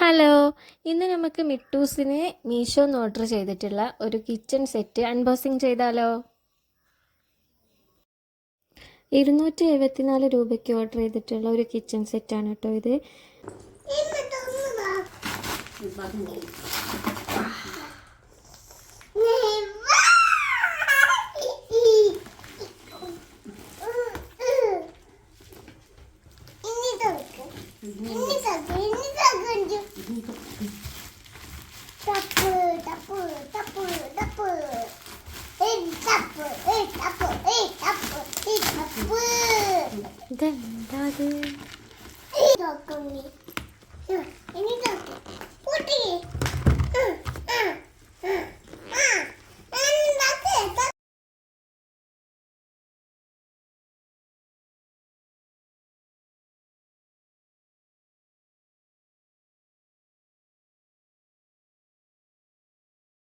Hello, ഇന്ന് നമുക്ക് മിട്ടൂസിന് മീഷോന്ന് order ചെയ്തിട്ടുള്ള ഒരു കിച്ചൺ സെറ്റ് അൺബോക്സിങ് ചെയ്താലോ? 274 രൂപയ്ക്ക് ഓർഡർ ചെയ്തിട്ടുള്ള ഒരു കിച്ചൺ സെറ്റാണ് കേട്ടോ ഇത്. ഇതെന്താ